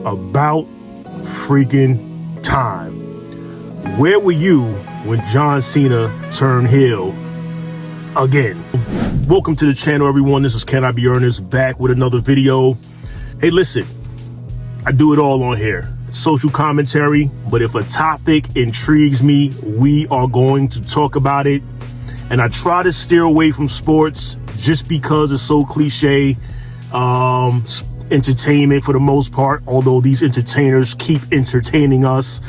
About freaking time. Where were you when John Cena turned heel again? Welcome to the channel, everyone. This is Can I Be Earnest, back with another video. Hey, listen, I do it all on here. Social commentary, but if a topic intrigues me, we are going to talk about it. And I try to steer away from sports just because it's so cliche. Entertainment for the most part, although these entertainers keep entertaining us.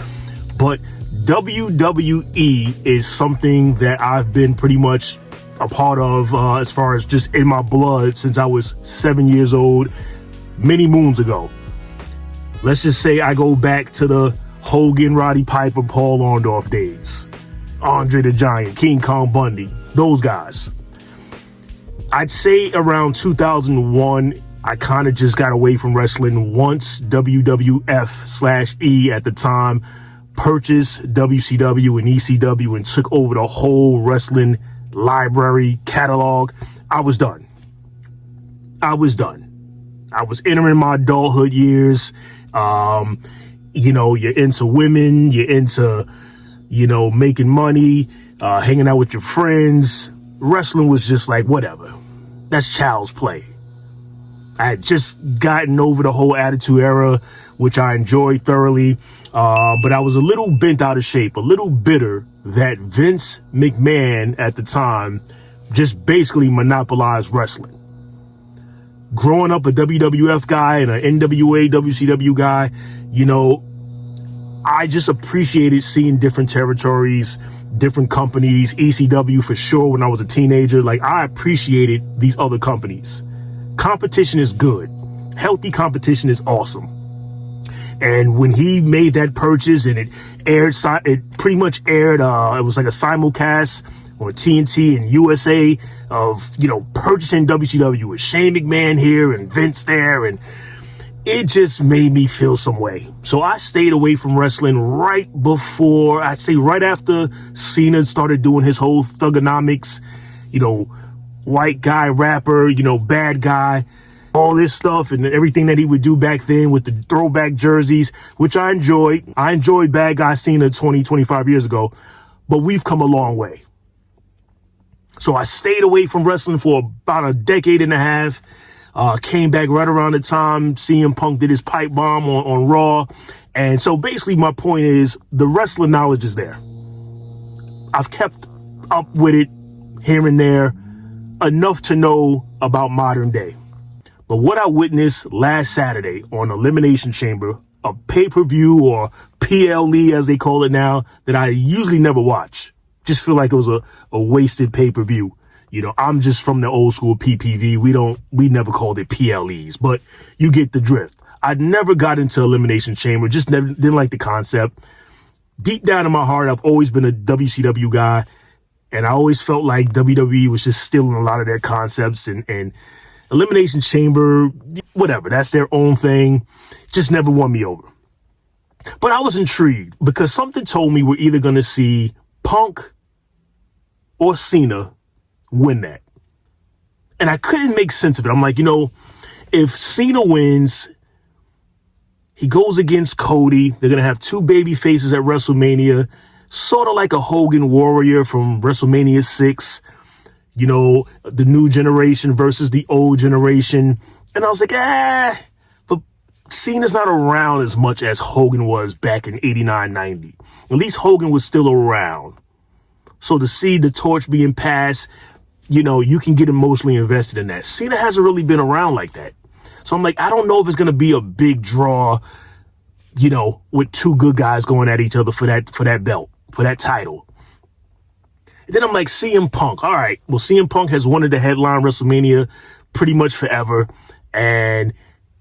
But WWE is something that I've been pretty much a part of as far as just in my blood since I was 7 years old, many moons ago. Let's just say I go back to the Hogan, Roddy Piper, Paul Orndorff days. Andre the Giant, King Kong Bundy, those guys. I'd say around 2001, I kind of just got away from wrestling once WWF/E at the time purchased WCW and ECW and took over the whole wrestling library catalog. I was done. I was entering my adulthood years. You know, you're into women, you're into, you know, making money, hanging out with your friends. Wrestling was just like, whatever. That's child's play. I had just gotten over the whole Attitude Era, which I enjoyed thoroughly. But I was a little bent out of shape, a little bitter that Vince McMahon at the time just basically monopolized wrestling. Growing up a WWF guy and an NWA, WCW guy, you know, I just appreciated seeing different territories, different companies, ECW for sure when I was a teenager. Like, I appreciated these other companies. Competition is good. Healthy competition is awesome. And when he made that purchase and it pretty much aired, it was like a simulcast on TNT and USA of, you know, purchasing WCW with Shane McMahon here and Vince there. And it just made me feel some way. So I stayed away from wrestling right before, I'd say right after Cena started doing his whole thugonomics, you know, white guy rapper, you know, bad guy, all this stuff and everything that he would do back then with the throwback jerseys, which I enjoyed. I enjoyed bad guy Cena 20, 25 years ago, but we've come a long way. So I stayed away from wrestling for about a decade and a half. Came back right around the time CM Punk did his pipe bomb on Raw. And so basically my point is the wrestling knowledge is there. I've kept up with it here and there, enough to know about modern day. But what I witnessed last Saturday on Elimination Chamber, a pay-per-view or PLE as they call it now, that I usually never watch. Just feel like it was a wasted pay-per-view. You know, I'm just from the old school PPV. We never called it PLEs, but you get the drift. I never got into Elimination Chamber, just didn't like the concept. Deep down in my heart, I've always been a WCW guy. And I always felt like WWE was just stealing a lot of their concepts and Elimination Chamber, whatever, that's their own thing. Just never won me over. But I was intrigued because something told me we're either going to see Punk or Cena win that. And I couldn't make sense of it. I'm like, you know, if Cena wins, he goes against Cody. They're going to have two baby faces at WrestleMania. Sort of like a Hogan Warrior from WrestleMania 6, you know, the new generation versus the old generation. And I was like, but Cena's not around as much as Hogan was back in 89, 90. At least Hogan was still around. So to see the torch being passed, you know, you can get emotionally invested in that. Cena hasn't really been around like that. So I'm like, I don't know if it's going to be a big draw, you know, with two good guys going at each other for that belt. For that title. And then I'm like, CM Punk. All right. Well, CM Punk has wanted to headline WrestleMania pretty much forever. And,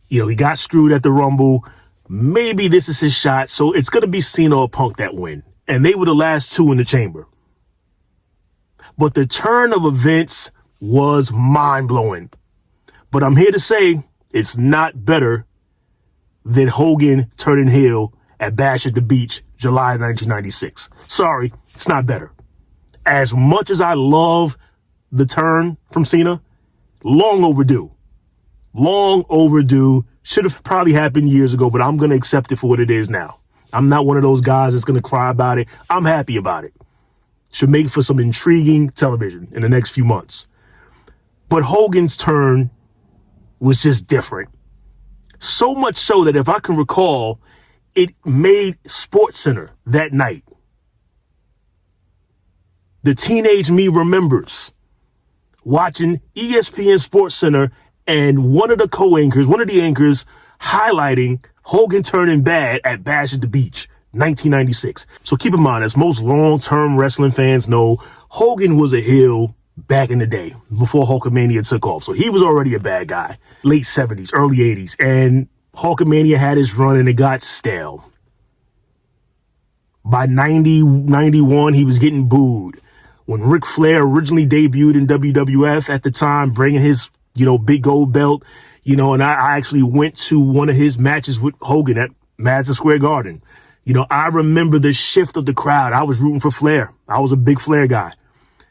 you know, he got screwed at the Rumble. Maybe this is his shot. So it's going to be Cena or Punk that win. And they were the last two in the chamber. But the turn of events was mind-blowing. But I'm here to say it's not better than Hogan turning heel at Bash at the Beach, July 1996. Sorry, it's not better. As much as I love the turn from Cena, long overdue. Long overdue. Should have probably happened years ago, but I'm going to accept it for what it is now. I'm not one of those guys that's going to cry about it. I'm happy about it. Should make for some intriguing television in the next few months. But Hogan's turn was just different. So much so that if I can recall, it made SportsCenter that night. The teenage me remembers watching ESPN SportsCenter and one of the anchors highlighting Hogan turning bad at Bash at the Beach, 1996. So keep in mind, as most long-term wrestling fans know, Hogan was a heel back in the day before Hulkamania took off. So he was already a bad guy, late 70s, early 80s. And Hulkamania had his run and it got stale. By 90, 91, he was getting booed. When Ric Flair originally debuted in WWF at the time, bringing his, big gold belt, and I actually went to one of his matches with Hogan at Madison Square Garden. I remember the shift of the crowd. I was rooting for Flair. I was a big Flair guy.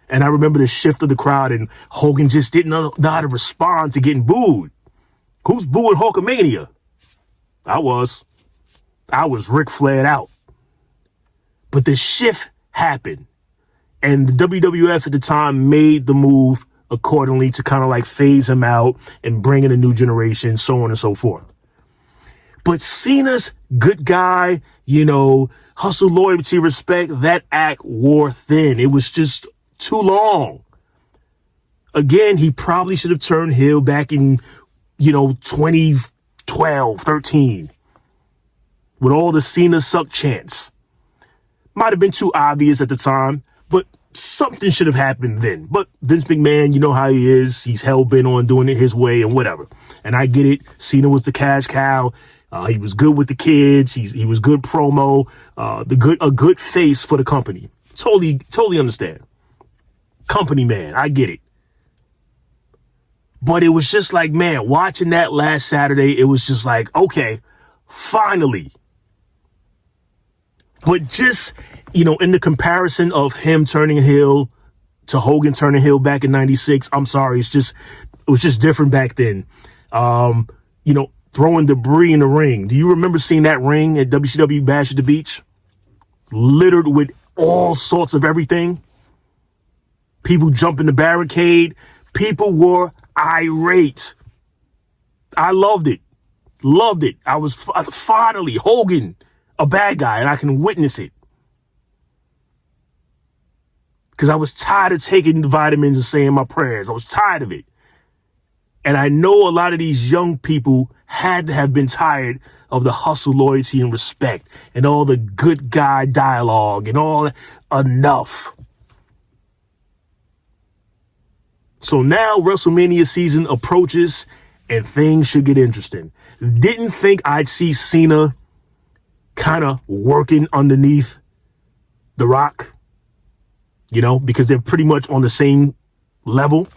And I remember the shift of the crowd, and Hogan just didn't know how to respond to getting booed. Who's booing Hulkamania? I was Ric Flaired out. But the shift happened. And the WWF at the time made the move accordingly to kind of like phase him out and bring in a new generation, so on and so forth. But Cena's good guy, hustle, loyalty, respect, that act wore thin. It was just too long. Again, he probably should have turned heel back in, 2012, 13. With all the Cena suck chants. Might have been too obvious at the time, but something should have happened then. But Vince McMahon, you know how he is. He's hell-bent on doing it his way and whatever. And I get it. Cena was the cash cow. He was good with the kids. He was good promo. A good face for the company. Totally understand. Company man, I get it. But it was just like, man, watching that last Saturday, it was just like, okay, finally. But just, in the comparison of him turning heel to Hogan turning heel back in 96, I'm sorry, it was just different back then. Throwing debris in the ring. Do you remember seeing that ring at WCW Bash at the Beach? Littered with all sorts of everything. People jumping the barricade. People were irate. I loved it. I was finally Hogan, a bad guy, and I can witness it. Because I was tired of taking the vitamins and saying my prayers. I was tired of it. And I know a lot of these young people had to have been tired of the hustle, loyalty, and respect, and all the good guy dialogue and all that. Enough. So now WrestleMania season approaches and things should get interesting. Didn't think I'd see Cena kind of working underneath The Rock, because they're pretty much on the same level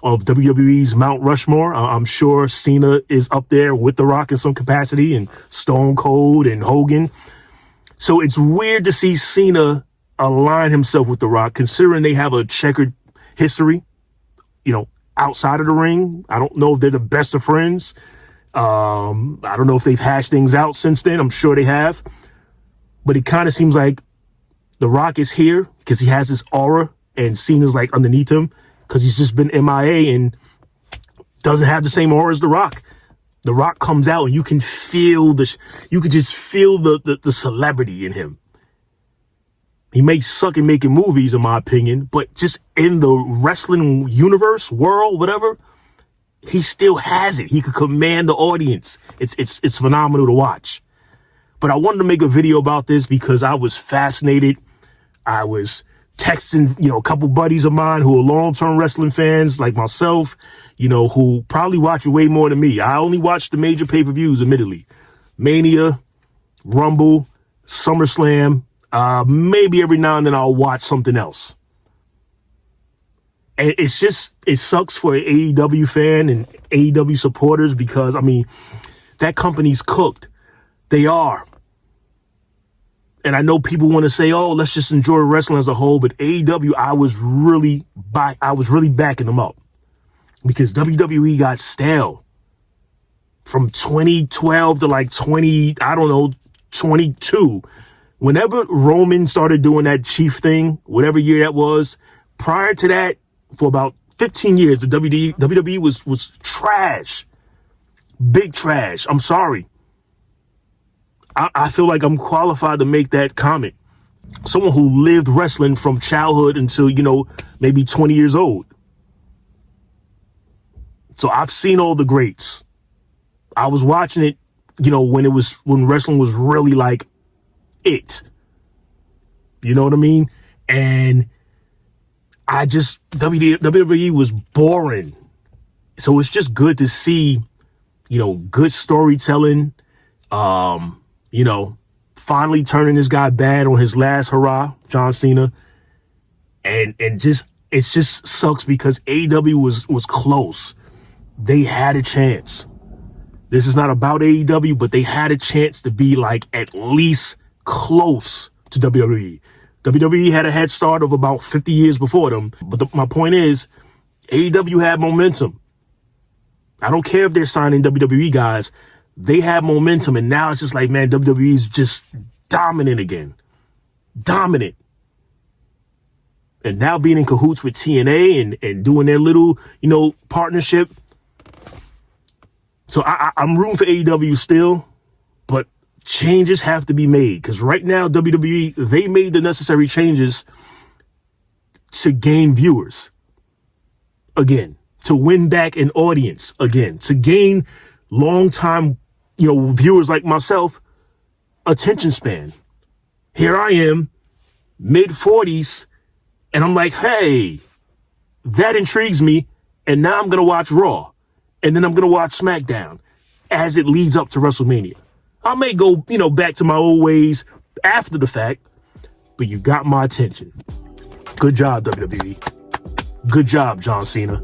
of WWE's Mount Rushmore. I'm sure Cena is up there with The Rock in some capacity, and Stone Cold and Hogan. So it's weird to see Cena align himself with The Rock, considering they have a checkered history, outside of the ring. I don't know if they're the best of friends. I don't know if they've hashed things out since then. I'm sure they have. But it kind of seems like The Rock is here because he has this aura, and Cena's like underneath him because he's just been MIA and doesn't have the same aura as The Rock. The Rock comes out and you can feel you could just feel the celebrity in him. He may suck at making movies, in my opinion, but just in the wrestling universe, world, whatever, he still has it. He could command the audience. It's phenomenal to watch. But I wanted to make a video about this because I was fascinated. I was texting, a couple buddies of mine who are long-term wrestling fans like myself, who probably watch it way more than me. I only watch the major pay-per-views, admittedly. Mania, Rumble, SummerSlam. Maybe every now and then I'll watch something else. And it sucks for an AEW fan and AEW supporters because, that company's cooked. They are. And I know people want to say, oh, let's just enjoy wrestling as a whole. But AEW, I was really backing them up because WWE got stale. from 2012 to like 22. Whenever Roman started doing that Chief thing, whatever year that was, prior to that, for about 15 years, the WWE was trash. Big trash. I'm sorry. I feel like I'm qualified to make that comment. Someone who lived wrestling from childhood until, maybe 20 years old. So I've seen all the greats. I was watching it, when wrestling was really like it. You know what I mean? And WWE was boring. So it's just good to see, good storytelling, finally turning this guy bad on his last hurrah, John Cena. And it just sucks because AEW was close. They had a chance. This is not about AEW, but they had a chance to be like at least close to WWE. WWE had a head start of about 50 years before them. But my point is, AEW had momentum. I don't care if they're signing WWE guys. They have momentum. And now it's just like, man, WWE is just dominant again. Dominant. And now being in cahoots with TNA and doing their little, partnership. So I'm rooting for AEW still, but changes have to be made. Because right now, WWE, they made the necessary changes to gain viewers. Again, to win back an audience. Again, to gain long-time, viewers like myself, attention span. Here I am, mid-40s, and I'm like, hey, that intrigues me, and now I'm going to watch Raw. And then I'm going to watch SmackDown as it leads up to WrestleMania. I may go, back to my old ways after the fact, but you got my attention. Good job, WWE. Good job, John Cena.